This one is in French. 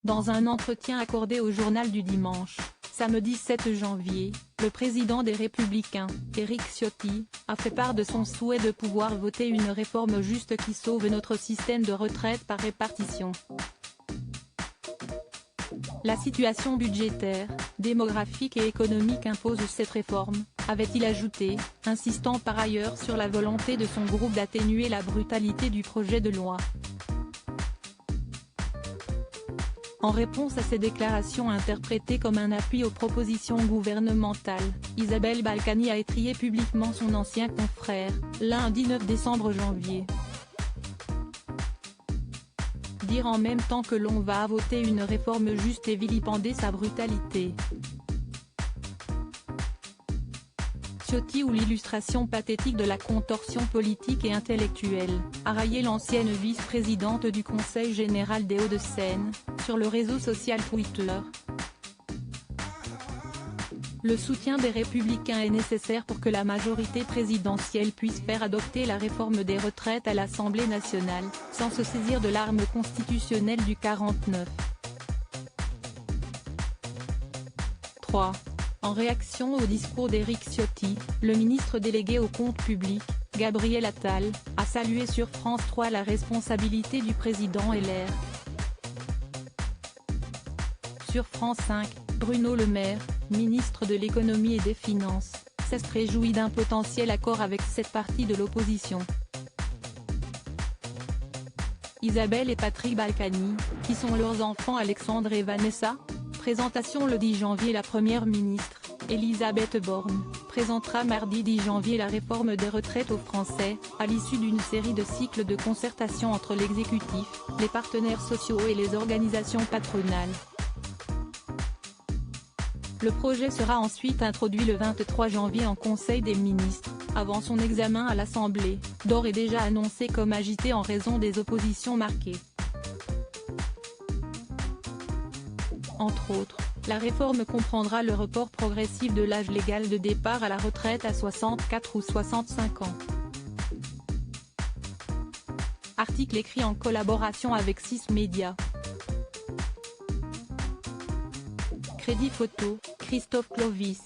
Dans un entretien accordé au Journal du Dimanche, samedi 7 janvier, le président des Républicains, Éric Ciotti, a fait part de son souhait de pouvoir voter une réforme juste qui sauve notre système de retraite par répartition. La situation budgétaire, démographique et économique impose cette réforme, avait-il ajouté, insistant par ailleurs sur la volonté de son groupe d'atténuer la brutalité du projet de loi. En réponse à ces déclarations interprétées comme un appui aux propositions gouvernementales, Isabelle Balkany a étrillé publiquement son ancien confrère, lundi 9 décembre janvier. Dire en même temps que l'on va voter une réforme juste et vilipender sa brutalité. Ciotti, ou l'illustration pathétique de la contorsion politique et intellectuelle, a raillé l'ancienne vice-présidente du Conseil général des Hauts-de-Seine, sur le réseau social Twitter. Le soutien des Républicains est nécessaire pour que la majorité présidentielle puisse faire adopter la réforme des retraites à l'Assemblée nationale, sans se saisir de l'arme constitutionnelle du 49. 3. En réaction au discours d'Éric Ciotti, le ministre délégué au compte public, Gabriel Attal, a salué sur France 3 la responsabilité du président LR. Sur France 5, Bruno Le Maire, ministre de l'économie et des finances, s'est réjoui d'un potentiel accord avec cette partie de l'opposition. Isabelle et Patrick Balkany, qui sont leurs enfants Alexandre et Vanessa. Présentation le 10 janvier. La première ministre, Elisabeth Borne, présentera mardi 10 janvier la réforme des retraites aux Français, à l'issue d'une série de cycles de concertation entre l'exécutif, les partenaires sociaux et les organisations patronales. Le projet sera ensuite introduit le 23 janvier en Conseil des ministres, avant son examen à l'Assemblée, d'ores et déjà annoncé comme agité en raison des oppositions marquées. Entre autres, la réforme comprendra le report progressif de l'âge légal de départ à la retraite à 64 ou 65 ans. Article écrit en collaboration avec 6 médias. Crédit photo, Christophe Clovis.